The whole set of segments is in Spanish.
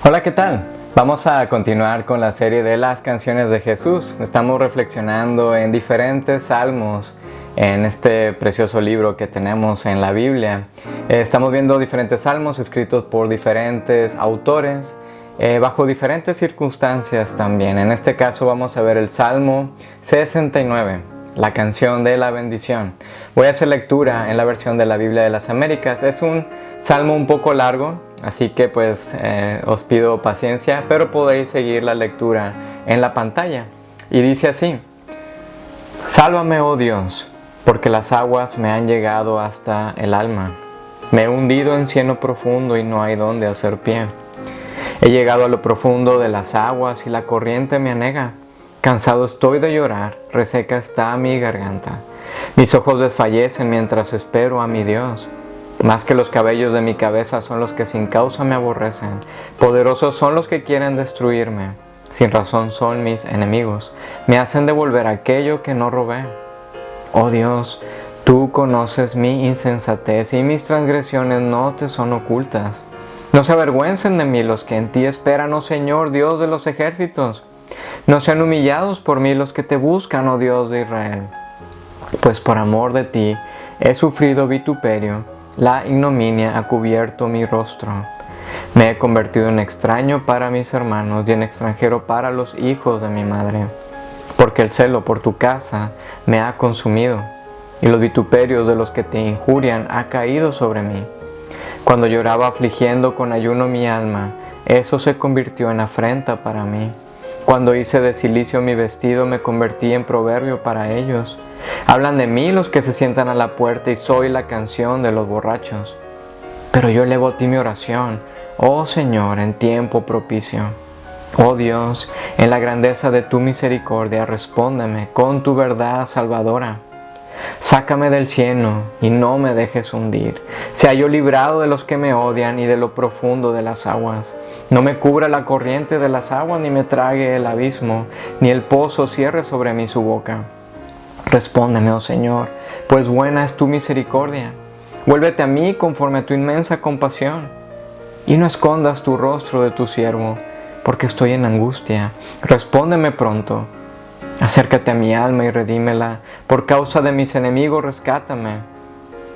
Hola, ¿qué tal? Vamos a continuar con la serie de las canciones de Jesús. Estamos reflexionando en diferentes salmos en este precioso libro que tenemos en la Biblia. Estamos viendo diferentes salmos escritos por diferentes autores, bajo diferentes circunstancias también. En este caso vamos a ver el Salmo 69, la canción de la bendición. Voy a hacer lectura en la versión de la Biblia de las Américas. Es un salmo un poco largo, así que os pido paciencia, pero podéis seguir la lectura en la pantalla. Y dice así: Sálvame, oh Dios, porque las aguas me han llegado hasta el alma. Me he hundido en cieno profundo y no hay donde hacer pie. He llegado a lo profundo de las aguas y la corriente me anega. Cansado estoy de llorar, reseca está mi garganta. Mis ojos desfallecen mientras espero a mi Dios. Más que los cabellos de mi cabeza son los que sin causa me aborrecen. Poderosos son los que quieren destruirme. Sin razón son mis enemigos. Me hacen devolver aquello que no robé. Oh Dios, tú conoces mi insensatez y mis transgresiones no te son ocultas. No se avergüencen de mí los que en ti esperan, oh Señor, Dios de los ejércitos. No sean humillados por mí los que te buscan, oh Dios de Israel. Pues por amor de ti he sufrido vituperio. La ignominia ha cubierto mi rostro. Me he convertido en extraño para mis hermanos y en extranjero para los hijos de mi madre. Porque el celo por tu casa me ha consumido, y los vituperios de los que te injurian ha caído sobre mí. Cuando lloraba afligiendo con ayuno mi alma, eso se convirtió en afrenta para mí. Cuando hice de cilicio mi vestido, me convertí en proverbio para ellos. Hablan de mí los que se sientan a la puerta y soy la canción de los borrachos. Pero yo elevo a ti mi oración, oh Señor, en tiempo propicio. Oh Dios, en la grandeza de tu misericordia, respóndeme con tu verdad salvadora. Sácame del cieno y no me dejes hundir. Sea yo librado de los que me odian y de lo profundo de las aguas. No me cubra la corriente de las aguas, ni me trague el abismo, ni el pozo cierre sobre mí su boca. Respóndeme, oh Señor, pues buena es tu misericordia. Vuélvete a mí conforme a tu inmensa compasión. Y no escondas tu rostro de tu siervo, porque estoy en angustia. Respóndeme pronto. Acércate a mi alma y redímela. Por causa de mis enemigos, rescátame.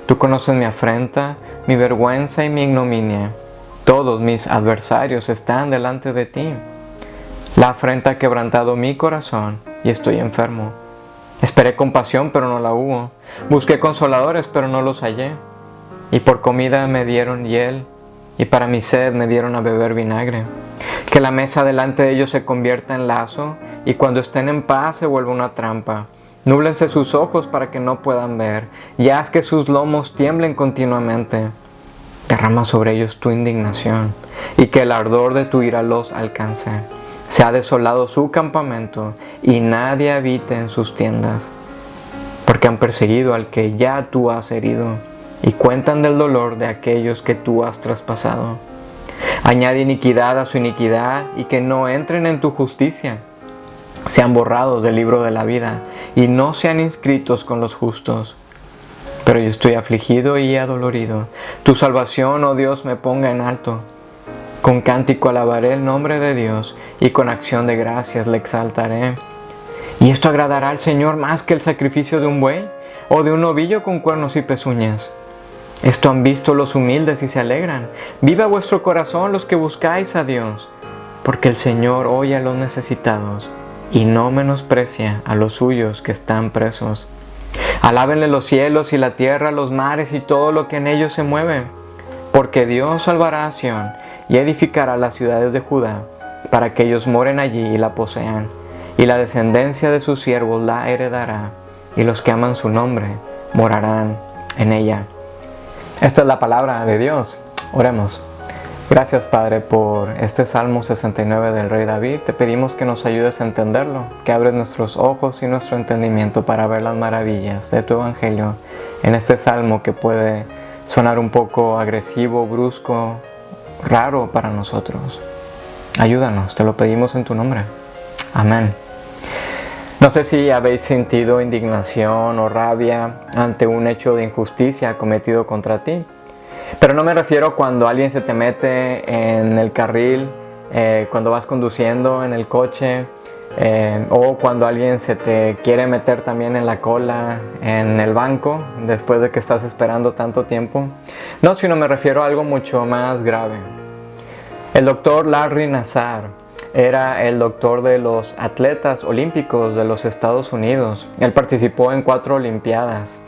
Tú conoces mi afrenta, mi vergüenza y mi ignominia. Todos mis adversarios están delante de ti. La afrenta ha quebrantado mi corazón y estoy enfermo. Esperé compasión, pero no la hubo. Busqué consoladores, pero no los hallé. Y por comida me dieron hiel, y para mi sed me dieron a beber vinagre. Que la mesa delante de ellos se convierta en lazo, y cuando estén en paz se vuelva una trampa. Núblense sus ojos para que no puedan ver, y haz que sus lomos tiemblen continuamente. Derrama sobre ellos tu indignación, y que el ardor de tu ira los alcance. Se ha desolado su campamento, y nadie habite en sus tiendas. Porque han perseguido al que ya tú has herido, y cuentan del dolor de aquellos que tú has traspasado. Añade iniquidad a su iniquidad, y que no entren en tu justicia. Sean borrados del libro de la vida, y no sean inscritos con los justos. Pero yo estoy afligido y adolorido. Tu salvación, oh Dios, me ponga en alto. Con cántico alabaré el nombre de Dios, y con acción de gracias le exaltaré. ¿Y esto agradará al Señor más que el sacrificio de un buey, o de un novillo con cuernos y pezuñas? Esto han visto los humildes y se alegran. Viva vuestro corazón los que buscáis a Dios, porque el Señor oye a los necesitados, y no menosprecia a los suyos que están presos. Alábenle los cielos y la tierra, los mares y todo lo que en ellos se mueve, porque Dios salvará a Sión y edificará las ciudades de Judá, para que ellos moren allí y la posean, y la descendencia de sus siervos la heredará, y los que aman su nombre morarán en ella. Esta es la palabra de Dios. Oremos. Gracias, Padre, por este Salmo 69 del Rey David. Te pedimos que nos ayudes a entenderlo, que abres nuestros ojos y nuestro entendimiento para ver las maravillas de tu Evangelio en este Salmo que puede sonar un poco agresivo, brusco, raro para nosotros. Ayúdanos, te lo pedimos en tu nombre. Amén. No sé si habéis sentido indignación o rabia ante un hecho de injusticia cometido contra ti. Pero no me refiero cuando alguien se te mete en el carril cuando vas conduciendo en el coche, o cuando alguien se te quiere meter también en la cola, en el banco, después de que estás esperando tanto tiempo. No, sino me refiero a algo mucho más grave. El doctor Larry Nassar era el doctor de los atletas olímpicos de los Estados Unidos. Él participó en 4 olimpiadas.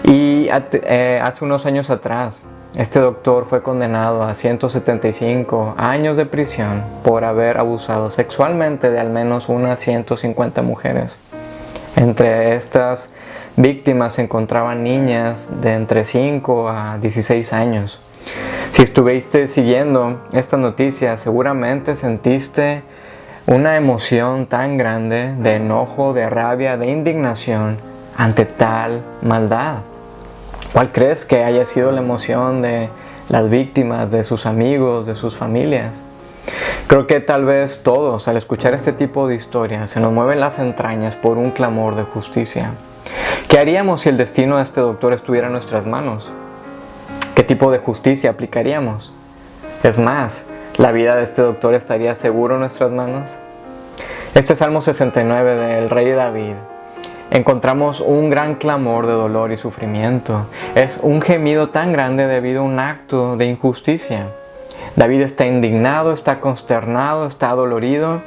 Y hace unos años atrás, este doctor fue condenado a 175 años de prisión por haber abusado sexualmente de al menos unas 150 mujeres. Entre estas víctimas se encontraban niñas de entre 5 a 16 años. Si estuviste siguiendo esta noticia, seguramente sentiste una emoción tan grande de enojo, de rabia, de indignación ante tal maldad. ¿Cuál crees que haya sido la emoción de las víctimas, de sus amigos, de sus familias? Creo que tal vez todos, al escuchar este tipo de historias, se nos mueven las entrañas por un clamor de justicia. ¿Qué haríamos si el destino de este doctor estuviera en nuestras manos? ¿Qué tipo de justicia aplicaríamos? Es más, ¿la vida de este doctor estaría seguro en nuestras manos? Este Salmo 69 del rey David, encontramos un gran clamor de dolor y sufrimiento. Es un gemido tan grande debido a un acto de injusticia. David está indignado, está consternado, está dolorido.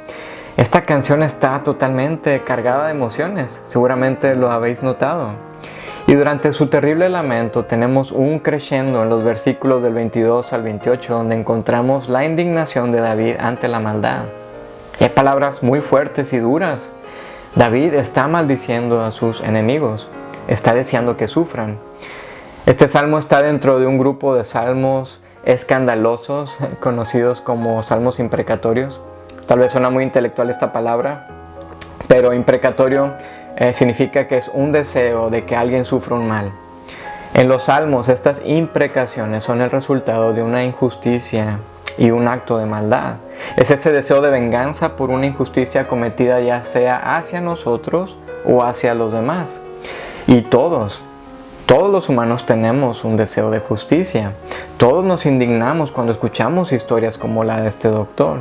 Esta canción está totalmente cargada de emociones, seguramente lo habéis notado. Y durante su terrible lamento tenemos un crescendo en los versículos del 22 al 28, donde encontramos la indignación de David ante la maldad. Y hay palabras muy fuertes y duras. David está maldiciendo a sus enemigos, está deseando que sufran. Este salmo está dentro de un grupo de salmos escandalosos, conocidos como salmos imprecatorios. Tal vez suena muy intelectual esta palabra, pero imprecatorio significa que es un deseo de que alguien sufra un mal. En los salmos, estas imprecaciones son el resultado de una injusticia y un acto de maldad. Es ese deseo de venganza por una injusticia cometida, ya sea hacia nosotros o hacia los demás. Y todos los humanos tenemos un deseo de justicia. Todos nos indignamos cuando escuchamos historias como la de este doctor.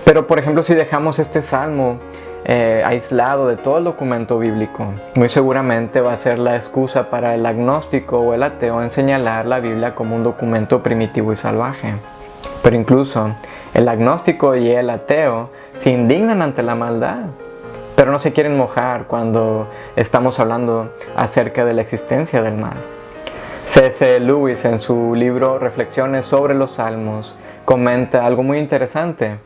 Pero por ejemplo, si dejamos este salmo aislado de todo el documento bíblico, muy seguramente va a ser la excusa para el agnóstico o el ateo en señalar la Biblia como un documento primitivo y salvaje. Pero incluso el agnóstico y el ateo se indignan ante la maldad, pero no se quieren mojar cuando estamos hablando acerca de la existencia del mal. C.S. Lewis, en su libro Reflexiones sobre los Salmos, comenta algo muy interesante.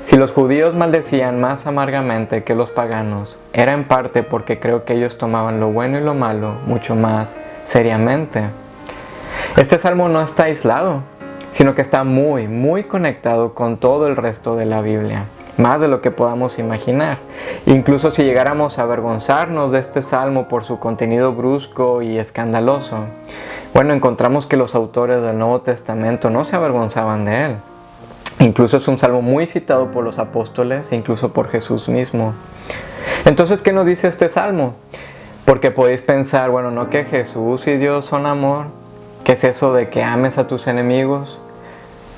Si los judíos maldecían más amargamente que los paganos, era en parte porque creo que ellos tomaban lo bueno y lo malo mucho más seriamente. Este salmo no está aislado, sino que está muy conectado con todo el resto de la Biblia, más de lo que podamos imaginar. Incluso si llegáramos a avergonzarnos de este salmo por su contenido brusco y escandaloso, bueno, encontramos que los autores del Nuevo Testamento no se avergonzaban de él. Incluso es un salmo muy citado por los apóstoles e incluso por Jesús mismo. Entonces, ¿qué nos dice este salmo? Porque podéis pensar, bueno, ¿no que Jesús y Dios son amor? ¿Qué es eso de que ames a tus enemigos?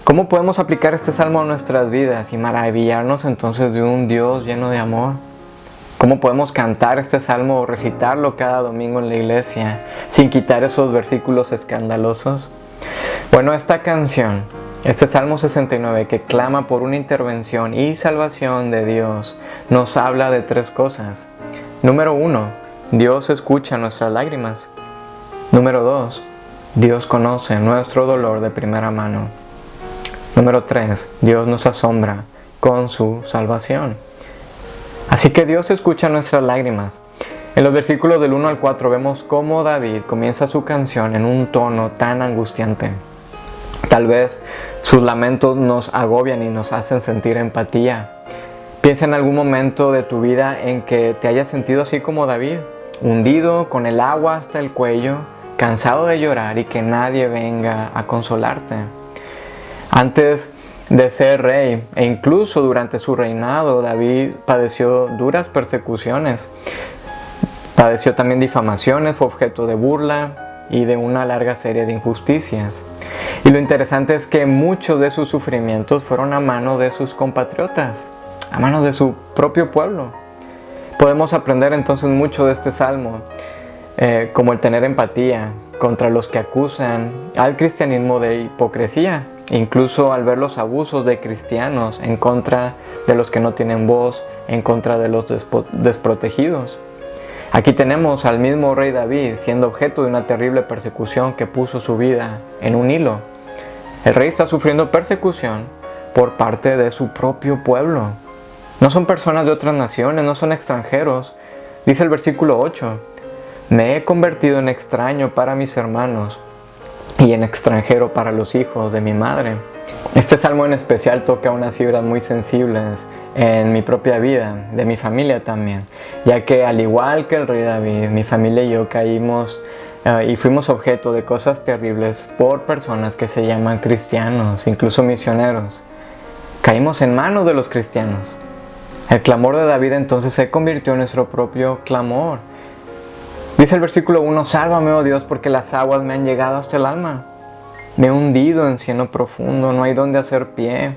¿Cómo podemos aplicar este salmo a nuestras vidas y maravillarnos entonces de un Dios lleno de amor? ¿Cómo podemos cantar este salmo o recitarlo cada domingo en la iglesia sin quitar esos versículos escandalosos? Bueno, esta canción, este Salmo 69, que clama por una intervención y salvación de Dios, nos habla de 3 cosas. Número 1, Dios escucha nuestras lágrimas. Número 2, Dios conoce nuestro dolor de primera mano. Número 3, Dios nos asombra con su salvación. Así que Dios escucha nuestras lágrimas. En los versículos del 1 al 4 vemos cómo David comienza su canción en un tono tan angustiante. Tal vez sus lamentos nos agobian y nos hacen sentir empatía. Piensa en algún momento de tu vida en que te hayas sentido así como David, hundido con el agua hasta el cuello, cansado de llorar y que nadie venga a consolarte. Antes de ser rey e incluso durante su reinado, David padeció duras persecuciones. Padeció también difamaciones, fue objeto de burla. y de una larga serie de injusticias. Y lo interesante es que muchos de sus sufrimientos fueron a mano de sus compatriotas, a manos de su propio pueblo. Podemos aprender entonces mucho de este salmo, como el tener empatía contra los que acusan al cristianismo de hipocresía, incluso al ver los abusos de cristianos en contra de los que no tienen voz, en contra de los desprotegidos. Aquí tenemos al mismo rey David siendo objeto de una terrible persecución que puso su vida en un hilo. El rey está sufriendo persecución por parte de su propio pueblo. No son personas de otras naciones, no son extranjeros. Dice el versículo 8, me he convertido en extraño para mis hermanos y en extranjero para los hijos de mi madre. Este salmo en especial toca unas fibras muy sensibles en mi propia vida, de mi familia también, ya que al igual que el rey David, mi familia y yo caímos y fuimos objeto de cosas terribles por personas que se llaman cristianos, incluso misioneros. Caímos en manos de los cristianos. El clamor de David entonces se convirtió en nuestro propio clamor. Dice el versículo 1, sálvame, oh Dios, porque las aguas me han llegado hasta el alma. Me he hundido en cieno profundo, no hay donde hacer pie.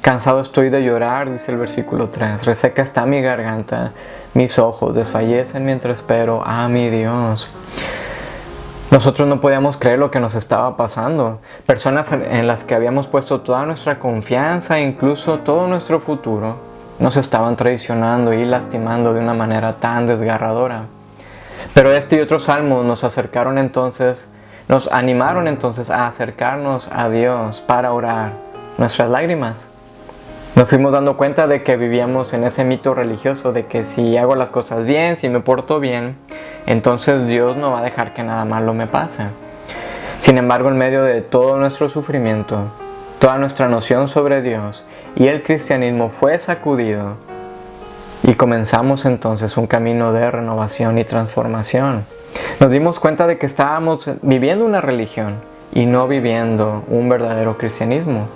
Cansado estoy de llorar, dice el versículo 3. Reseca está mi garganta, mis ojos desfallecen mientras espero a mi Dios. Nosotros no podíamos creer lo que nos estaba pasando. Personas en las que habíamos puesto toda nuestra confianza, incluso todo nuestro futuro, nos estaban traicionando y lastimando de una manera tan desgarradora. Pero este y otros salmos nos animaron entonces a acercarnos a Dios para orar nuestras lágrimas. Nos fuimos dando cuenta de que vivíamos en ese mito religioso de que si hago las cosas bien, si me porto bien, entonces Dios no va a dejar que nada malo me pase. Sin embargo, en medio de todo nuestro sufrimiento, toda nuestra noción sobre Dios y el cristianismo fue sacudido y comenzamos entonces un camino de renovación y transformación. Nos dimos cuenta de que estábamos viviendo una religión y no viviendo un verdadero cristianismo.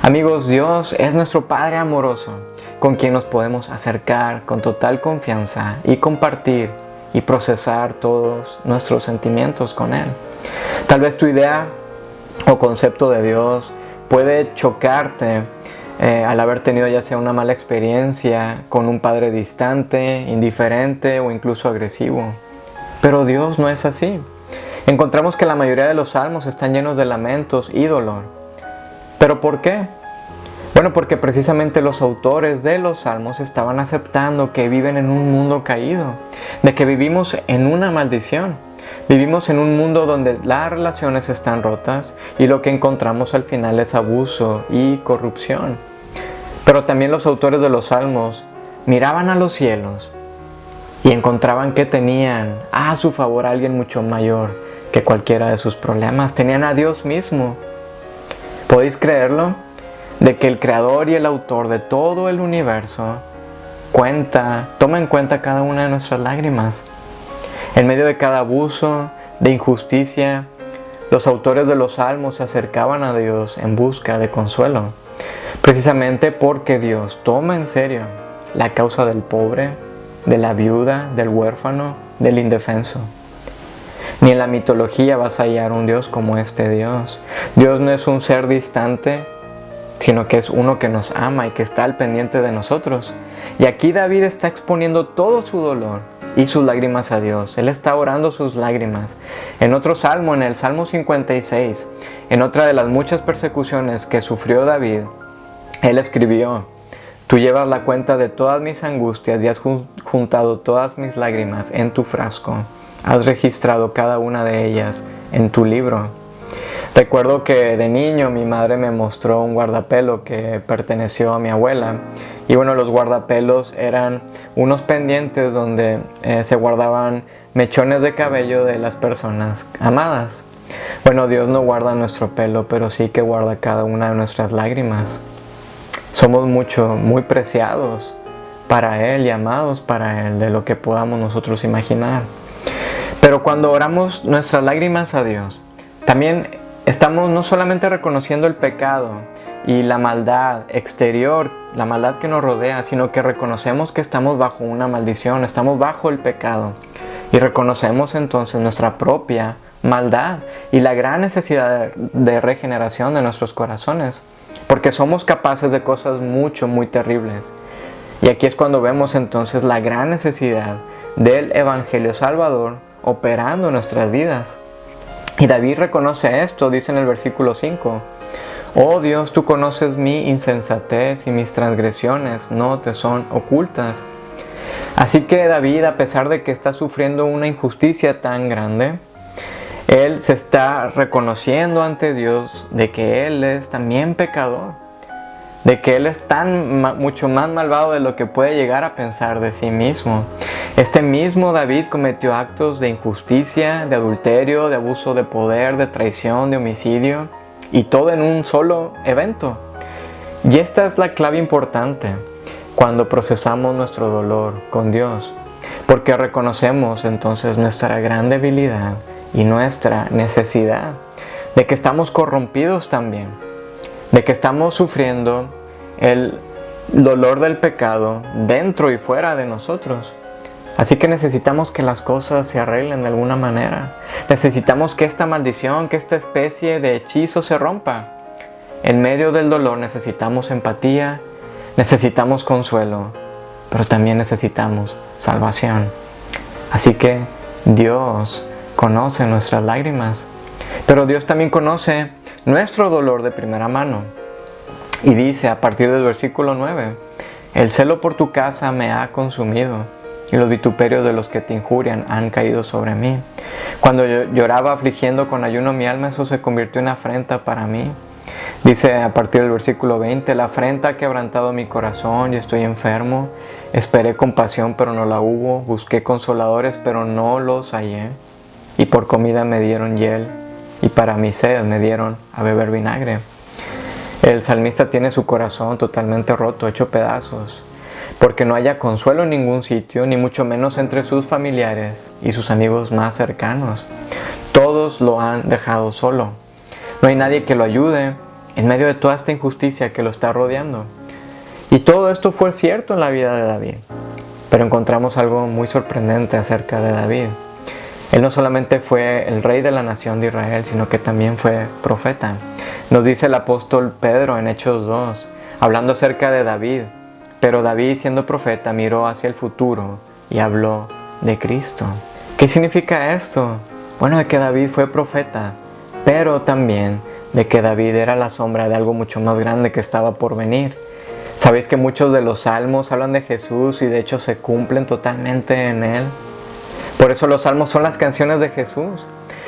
Amigos, Dios es nuestro Padre amoroso, con quien nos podemos acercar con total confianza y compartir y procesar todos nuestros sentimientos con Él. Tal vez tu idea o concepto de Dios puede chocarte al haber tenido ya sea una mala experiencia con un padre distante, indiferente o incluso agresivo. Pero Dios no es así. Encontramos que la mayoría de los salmos están llenos de lamentos y dolor. ¿Pero por qué? Bueno, porque precisamente los autores de los salmos estaban aceptando que viven en un mundo caído, de que vivimos en una maldición. Vivimos en un mundo donde las relaciones están rotas y lo que encontramos al final es abuso y corrupción. Pero también los autores de los salmos miraban a los cielos y encontraban que tenían a su favor a alguien mucho mayor que cualquiera de sus problemas. Tenían a Dios mismo. ¿Podéis creerlo? De que el creador y el autor de todo el universo toma en cuenta cada una de nuestras lágrimas. En medio de cada abuso, de injusticia, los autores de los salmos se acercaban a Dios en busca de consuelo. Precisamente porque Dios toma en serio la causa del pobre, de la viuda, del huérfano, del indefenso. Ni en la mitología vas a hallar un Dios como este Dios. Dios no es un ser distante, sino que es uno que nos ama y que está al pendiente de nosotros. Y aquí David está exponiendo todo su dolor y sus lágrimas a Dios. Él está orando sus lágrimas. En otro salmo, en el Salmo 56, en otra de las muchas persecuciones que sufrió David, él escribió: tú llevas la cuenta de todas mis angustias y has juntado todas mis lágrimas en tu frasco. Has registrado cada una de ellas en tu libro. Recuerdo que de niño mi madre me mostró un guardapelo que perteneció a mi abuela. Y bueno, los guardapelos eran unos pendientes donde se guardaban mechones de cabello de las personas amadas. Bueno, Dios no guarda nuestro pelo, pero sí que guarda cada una de nuestras lágrimas. Somos muy preciados para Él y amados para Él, de lo que podamos nosotros imaginar. Pero cuando oramos nuestras lágrimas a Dios, también estamos no solamente reconociendo el pecado y la maldad exterior, la maldad que nos rodea, sino que reconocemos que estamos bajo una maldición, estamos bajo el pecado. Y reconocemos entonces nuestra propia maldad y la gran necesidad de regeneración de nuestros corazones, porque somos capaces de cosas muy terribles. Y aquí es cuando vemos entonces la gran necesidad del Evangelio Salvador operando en nuestras vidas. Y David reconoce esto, dice en el versículo 5: Oh Dios, tú conoces mi insensatez y mis transgresiones no te son ocultas. Así que David, a pesar de que está sufriendo una injusticia tan grande, él se está reconociendo ante Dios de que él es también pecador, de que él es mucho más malvado de lo que puede llegar a pensar de sí mismo. Este mismo David cometió actos de injusticia, de adulterio, de abuso de poder, de traición, de homicidio, y todo en un solo evento. Y esta es la clave importante cuando procesamos nuestro dolor con Dios, porque reconocemos entonces nuestra gran debilidad y nuestra necesidad, de que estamos corrompidos también, de que estamos sufriendo el dolor del pecado dentro y fuera de nosotros. Así que necesitamos que las cosas se arreglen de alguna manera. Necesitamos que esta maldición, que esta especie de hechizo se rompa. En medio del dolor necesitamos empatía, necesitamos consuelo, pero también necesitamos salvación. Así que Dios conoce nuestras lágrimas, pero Dios también conoce nuestro dolor de primera mano. Y dice a partir del versículo 9: El celo por tu casa me ha consumido, y los vituperios de los que te injurian han caído sobre mí. Cuando yo lloraba afligiendo con ayuno mi alma, eso se convirtió en afrenta para mí. Dice a partir del versículo 20: La afrenta ha quebrantado mi corazón y estoy enfermo. Esperé compasión, pero no la hubo. Busqué consoladores, pero no los hallé. Y por comida me dieron hiel, y para mi sed me dieron a beber vinagre. El salmista tiene su corazón totalmente roto, hecho pedazos, porque no haya consuelo en ningún sitio, ni mucho menos entre sus familiares y sus amigos más cercanos. Todos lo han dejado solo. No hay nadie que lo ayude en medio de toda esta injusticia que lo está rodeando. Y todo esto fue cierto en la vida de David. Pero encontramos algo muy sorprendente acerca de David. Él no solamente fue el rey de la nación de Israel, sino que también fue profeta. Nos dice el apóstol Pedro en Hechos 2, hablando acerca de David: Pero David, siendo profeta, miró hacia el futuro y habló de Cristo. ¿Qué significa esto? Bueno, de que David fue profeta, pero también de que David era la sombra de algo mucho más grande que estaba por venir. ¿Sabéis que muchos de los salmos hablan de Jesús y de hecho se cumplen totalmente en Él? Por eso los salmos son las canciones de Jesús.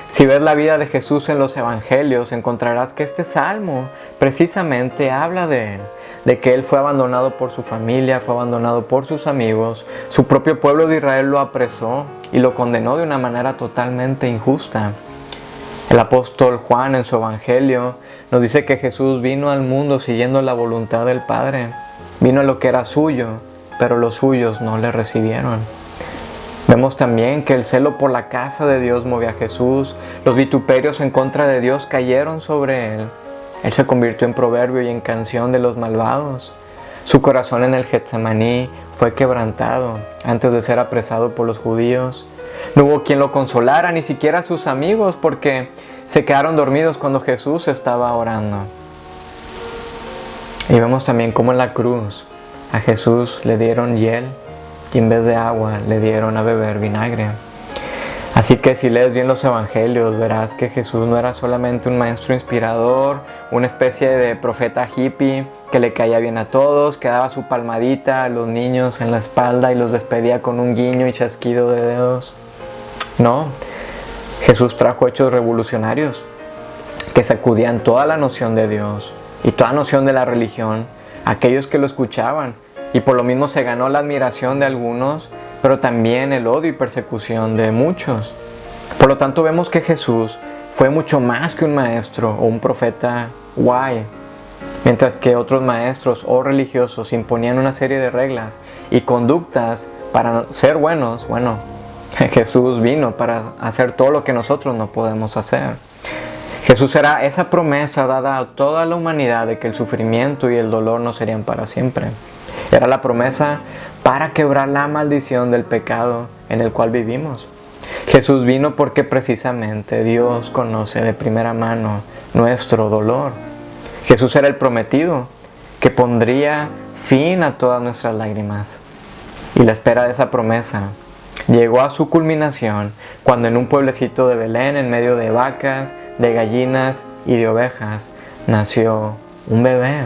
Si ves la vida de Jesús en los evangelios, encontrarás que este salmo precisamente habla de Él, de que Él fue abandonado por su familia, fue abandonado por sus amigos, su propio pueblo de Israel lo apresó y lo condenó de una manera totalmente injusta. El apóstol Juan en su evangelio nos dice que Jesús vino al mundo siguiendo la voluntad del Padre. Vino a lo que era suyo, pero los suyos no le recibieron. Vemos también que el celo por la casa de Dios movió a Jesús. Los vituperios en contra de Dios cayeron sobre Él. Él se convirtió en proverbio y en canción de los malvados. Su corazón en el Getsemaní fue quebrantado antes de ser apresado por los judíos. No hubo quien lo consolara, ni siquiera sus amigos, porque se quedaron dormidos cuando Jesús estaba orando. Y vemos también cómo en la cruz a Jesús le dieron hiel y en vez de agua le dieron a beber vinagre. Así que si lees bien los evangelios, verás que Jesús no era solamente un maestro inspirador, una especie de profeta hippie que le caía bien a todos, que daba su palmadita a los niños en la espalda y los despedía con un guiño y chasquido de dedos. No, Jesús trajo hechos revolucionarios que sacudían toda la noción de Dios y toda noción de la religión a aquellos que lo escuchaban, y por lo mismo se ganó la admiración de algunos, pero también el odio y persecución de muchos. Por lo tanto, vemos que Jesús fue mucho más que un maestro o un profeta guay, mientras que otros maestros o religiosos imponían una serie de reglas y conductas para ser buenos. Bueno, Jesús vino para hacer todo lo que nosotros no podemos hacer. Jesús era esa promesa dada a toda la humanidad de que el sufrimiento y el dolor no serían para siempre. Era la promesa para quebrar la maldición del pecado en el cual vivimos. Jesús vino porque precisamente Dios conoce de primera mano nuestro dolor. Jesús era el prometido que pondría fin a todas nuestras lágrimas. Y la espera de esa promesa llegó a su culminación cuando en un pueblecito de Belén, en medio de vacas, de gallinas y de ovejas, nació un bebé.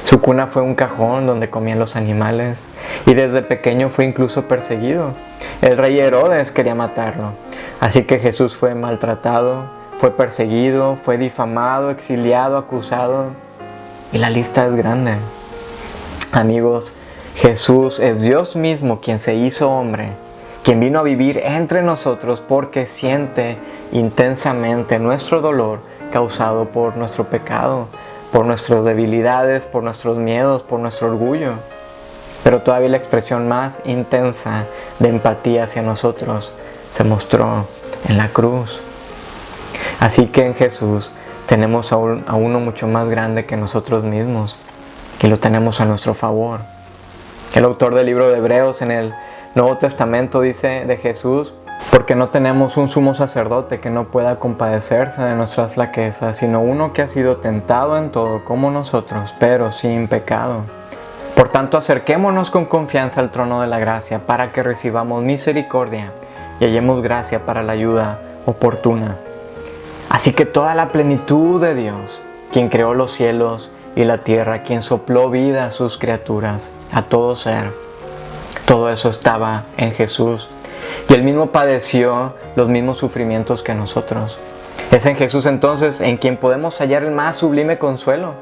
Su cuna fue un cajón donde comían los animales y desde pequeño fue incluso perseguido. El rey Herodes quería matarlo, así que Jesús fue maltratado, fue perseguido, fue difamado, exiliado, acusado y la lista es grande. Amigos, Jesús es Dios mismo quien se hizo hombre, quien vino a vivir entre nosotros porque siente intensamente nuestro dolor causado por nuestro pecado, por nuestras debilidades, por nuestros miedos, por nuestro orgullo. Pero todavía la expresión más intensa de empatía hacia nosotros se mostró en la cruz. Así que en Jesús tenemos a uno mucho más grande que nosotros mismos y lo tenemos a nuestro favor. El autor del libro de Hebreos en el Nuevo Testamento dice de Jesús: porque no tenemos un sumo sacerdote que no pueda compadecerse de nuestras flaquezas, sino uno que ha sido tentado en todo como nosotros, pero sin pecado. Por tanto, acerquémonos con confianza al trono de la gracia para que recibamos misericordia y hallemos gracia para la ayuda oportuna. Así que toda la plenitud de Dios, quien creó los cielos y la tierra, quien sopló vida a sus criaturas, a todo ser, todo eso estaba en Jesús. Y Él mismo padeció los mismos sufrimientos que nosotros. Es en Jesús entonces en quien podemos hallar el más sublime consuelo.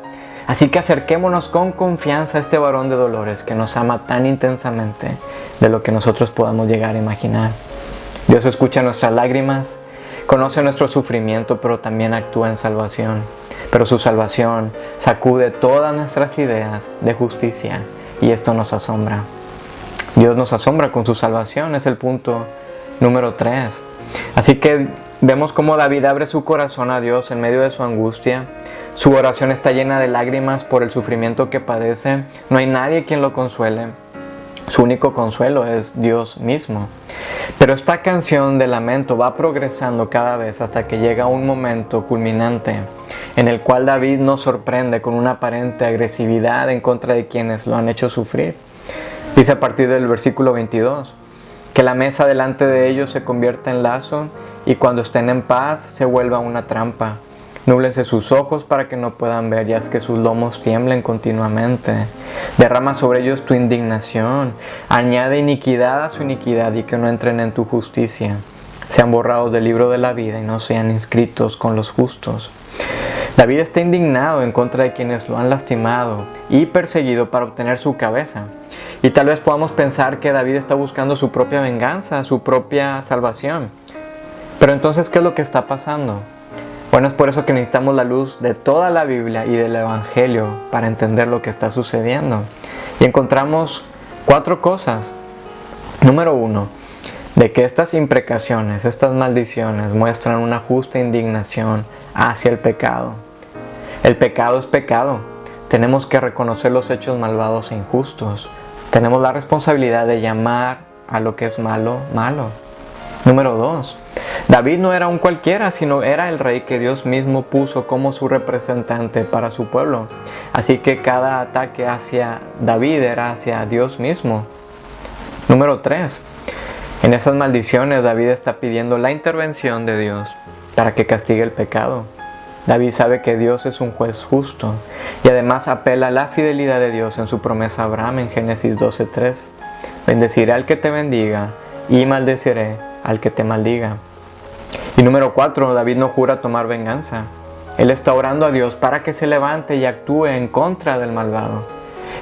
Así que acerquémonos con confianza a este varón de dolores que nos ama tan intensamente de lo que nosotros podamos llegar a imaginar. Dios escucha nuestras lágrimas, conoce nuestro sufrimiento, pero también actúa en salvación. Pero su salvación sacude todas nuestras ideas de justicia y esto nos asombra. Dios nos asombra con su salvación, es el punto número 3. Así que vemos cómo David abre su corazón a Dios en medio de su angustia. Su oración está llena de lágrimas por el sufrimiento que padece. No hay nadie quien lo consuele. Su único consuelo es Dios mismo. Pero esta canción de lamento va progresando cada vez hasta que llega un momento culminante en el cual David nos sorprende con una aparente agresividad en contra de quienes lo han hecho sufrir. Dice a partir del versículo 22, que la mesa delante de ellos se convierta en lazo y cuando estén en paz se vuelva una trampa. Núblense sus ojos para que no puedan ver y haz que sus lomos tiemblen continuamente. Derrama sobre ellos tu indignación, añade iniquidad a su iniquidad y que no entren en tu justicia. Sean borrados del libro de la vida y no sean inscritos con los justos. David está indignado en contra de quienes lo han lastimado y perseguido para obtener su cabeza. Y tal vez podamos pensar que David está buscando su propia venganza, su propia salvación. Pero entonces, ¿qué es lo que está pasando? Bueno, es por eso que necesitamos la luz de toda la Biblia y del Evangelio para entender lo que está sucediendo. Y encontramos 4 cosas. Número 1, de que estas imprecaciones, estas maldiciones muestran una justa indignación hacia el pecado. El pecado es pecado. Tenemos que reconocer los hechos malvados e injustos. Tenemos la responsabilidad de llamar a lo que es malo, malo. Número 2. David no era un cualquiera, sino era el rey que Dios mismo puso como su representante para su pueblo. Así que cada ataque hacia David era hacia Dios mismo. Número 3. En esas maldiciones David está pidiendo la intervención de Dios para que castigue el pecado. David sabe que Dios es un juez justo y además apela a la fidelidad de Dios en su promesa a Abraham en Génesis 12:3. Bendeciré al que te bendiga y maldeciré al que te maldiga. Y número 4, David no jura tomar venganza. Él está orando a Dios para que se levante y actúe en contra del malvado.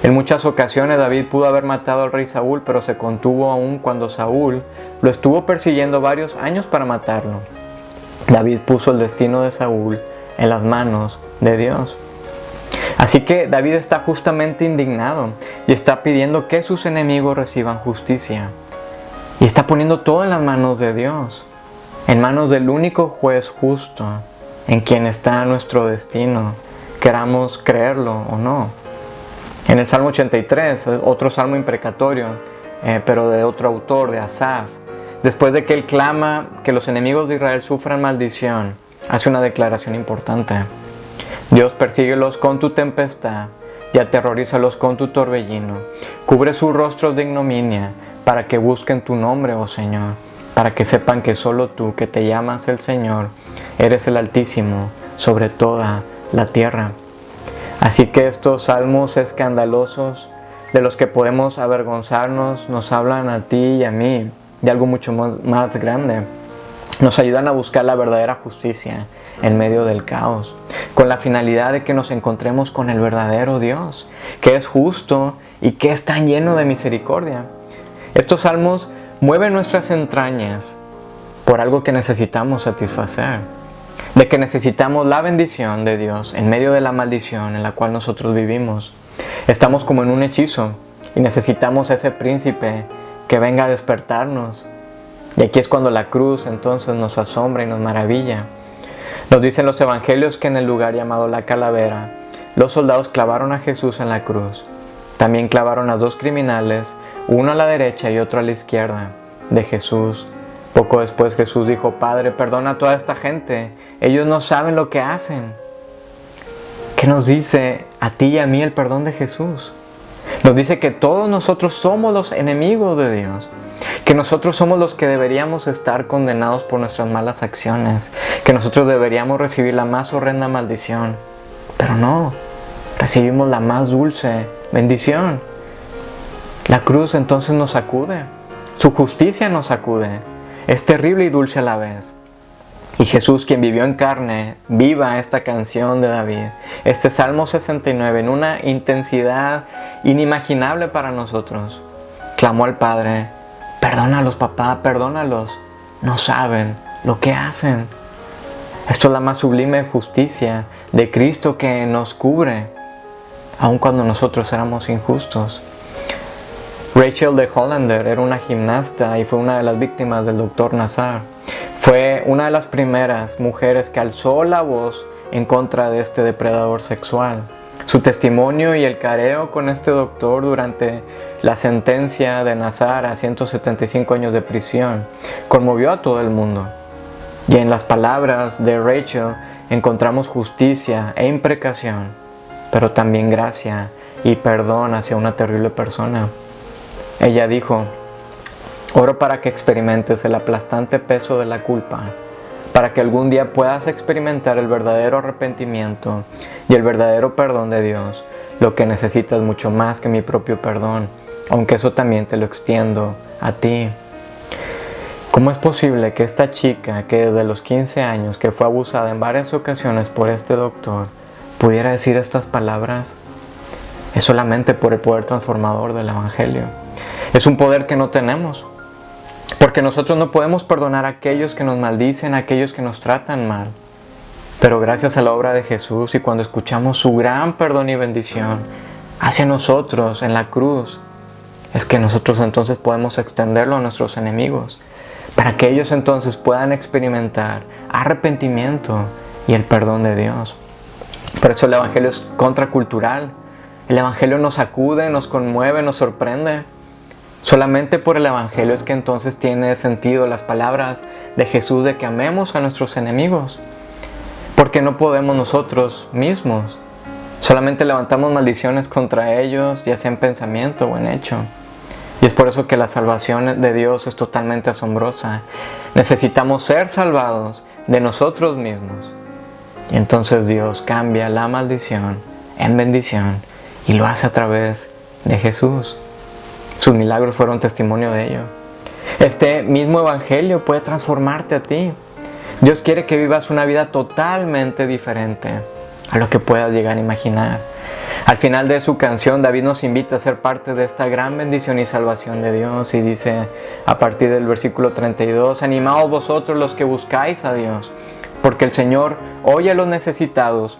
En muchas ocasiones David pudo haber matado al rey Saúl, pero se contuvo aún cuando Saúl lo estuvo persiguiendo varios años para matarlo. David puso el destino de Saúl en las manos de Dios. Así que David está justamente indignado y está pidiendo que sus enemigos reciban justicia. Y está poniendo todo en las manos de Dios, en manos del único juez justo, en quien está nuestro destino, queramos creerlo o no. En el Salmo 83, otro salmo imprecatorio, pero de otro autor, de Asaf, después de que él clama que los enemigos de Israel sufran maldición, hace una declaración importante. Dios, persíguelos con tu tempestad y aterrorízalos con tu torbellino. Cubre sus rostros de ignominia para que busquen tu nombre, oh Señor, para que sepan que solo tú, que te llamas el Señor, eres el Altísimo sobre toda la tierra. Así que estos salmos escandalosos, de los que podemos avergonzarnos, nos hablan a ti y a mí de algo mucho más grande. Nos ayudan a buscar la verdadera justicia en medio del caos, con la finalidad de que nos encontremos con el verdadero Dios, que es justo y que es tan lleno de misericordia. Estos salmos mueven nuestras entrañas por algo que necesitamos satisfacer, de que necesitamos la bendición de Dios en medio de la maldición en la cual nosotros vivimos. Estamos como en un hechizo y necesitamos ese príncipe que venga a despertarnos. Y aquí es cuando la cruz entonces nos asombra y nos maravilla. Nos dicen los evangelios que en el lugar llamado la Calavera, los soldados clavaron a Jesús en la cruz. También clavaron a 2 criminales, uno a la derecha y otro a la izquierda de Jesús. Poco después Jesús dijo: Padre, perdona a toda esta gente, ellos no saben lo que hacen. ¿Qué nos dice a ti y a mí el perdón de Jesús? Nos dice que todos nosotros somos los enemigos de Dios, que nosotros somos los que deberíamos estar condenados por nuestras malas acciones, que nosotros deberíamos recibir la más horrenda maldición, pero no, recibimos la más dulce bendición. La cruz entonces nos sacude, su justicia nos sacude, es terrible y dulce a la vez. Y Jesús, quien vivió en carne, viva esta canción de David, este Salmo 69, en una intensidad inimaginable para nosotros. Clamó al Padre: perdónalos, papá, perdónalos, no saben lo que hacen. Esto es la más sublime justicia de Cristo que nos cubre, aun cuando nosotros éramos injustos. Rachel de Hollander era una gimnasta y fue una de las víctimas del Dr. Nassar. Fue una de las primeras mujeres que alzó la voz en contra de este depredador sexual. Su testimonio y el careo con este doctor durante la sentencia de Nassar a 175 años de prisión conmovió a todo el mundo. Y en las palabras de Rachel encontramos justicia e imprecación, pero también gracia y perdón hacia una terrible persona. Ella dijo: oro para que experimentes el aplastante peso de la culpa, para que algún día puedas experimentar el verdadero arrepentimiento y el verdadero perdón de Dios. Lo que necesitas mucho más que mi propio perdón, aunque eso también te lo extiendo a ti. ¿Cómo es posible que esta chica, que desde los 15 años, que fue abusada en varias ocasiones por este doctor, pudiera decir estas palabras? Es solamente por el poder transformador del Evangelio. Es un poder que no tenemos, porque nosotros no podemos perdonar a aquellos que nos maldicen, a aquellos que nos tratan mal. Pero gracias a la obra de Jesús y cuando escuchamos su gran perdón y bendición hacia nosotros en la cruz, es que nosotros entonces podemos extenderlo a nuestros enemigos, para que ellos entonces puedan experimentar arrepentimiento y el perdón de Dios. Por eso el Evangelio es contracultural. El Evangelio nos sacude, nos conmueve, nos sorprende. Solamente por el Evangelio es que entonces tiene sentido las palabras de Jesús de que amemos a nuestros enemigos. Porque no podemos nosotros mismos. Solamente levantamos maldiciones contra ellos, ya sea en pensamiento o en hecho. Y es por eso que la salvación de Dios es totalmente asombrosa. Necesitamos ser salvados de nosotros mismos. Y entonces Dios cambia la maldición en bendición y lo hace a través de Jesús. Sus milagros fueron testimonio de ello. Este mismo Evangelio puede transformarte a ti. Dios quiere que vivas una vida totalmente diferente a lo que puedas llegar a imaginar. Al final de su canción, David nos invita a ser parte de esta gran bendición y salvación de Dios. Y dice a partir del versículo 32, animaos vosotros los que buscáis a Dios, porque el Señor oye a los necesitados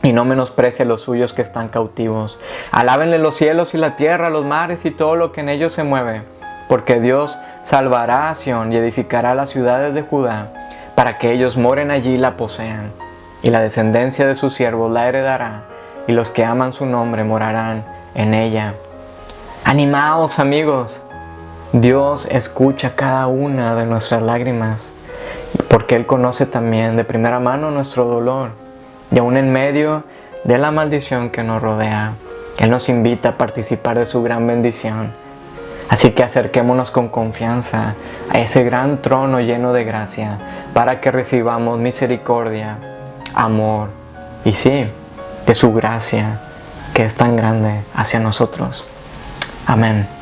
y no menosprecia a los suyos que están cautivos. Alábenle los cielos y la tierra, los mares y todo lo que en ellos se mueve, porque Dios salvará a Sión y edificará las ciudades de Judá, para que ellos moren allí y la posean, y la descendencia de sus siervos la heredará, y los que aman su nombre morarán en ella. Animaos, amigos, Dios escucha cada una de nuestras lágrimas, porque Él conoce también de primera mano nuestro dolor. Y aún en medio de la maldición que nos rodea, Él nos invita a participar de su gran bendición. Así que acerquémonos con confianza a ese gran trono lleno de gracia, para que recibamos misericordia, amor y sí, de su gracia que es tan grande hacia nosotros. Amén.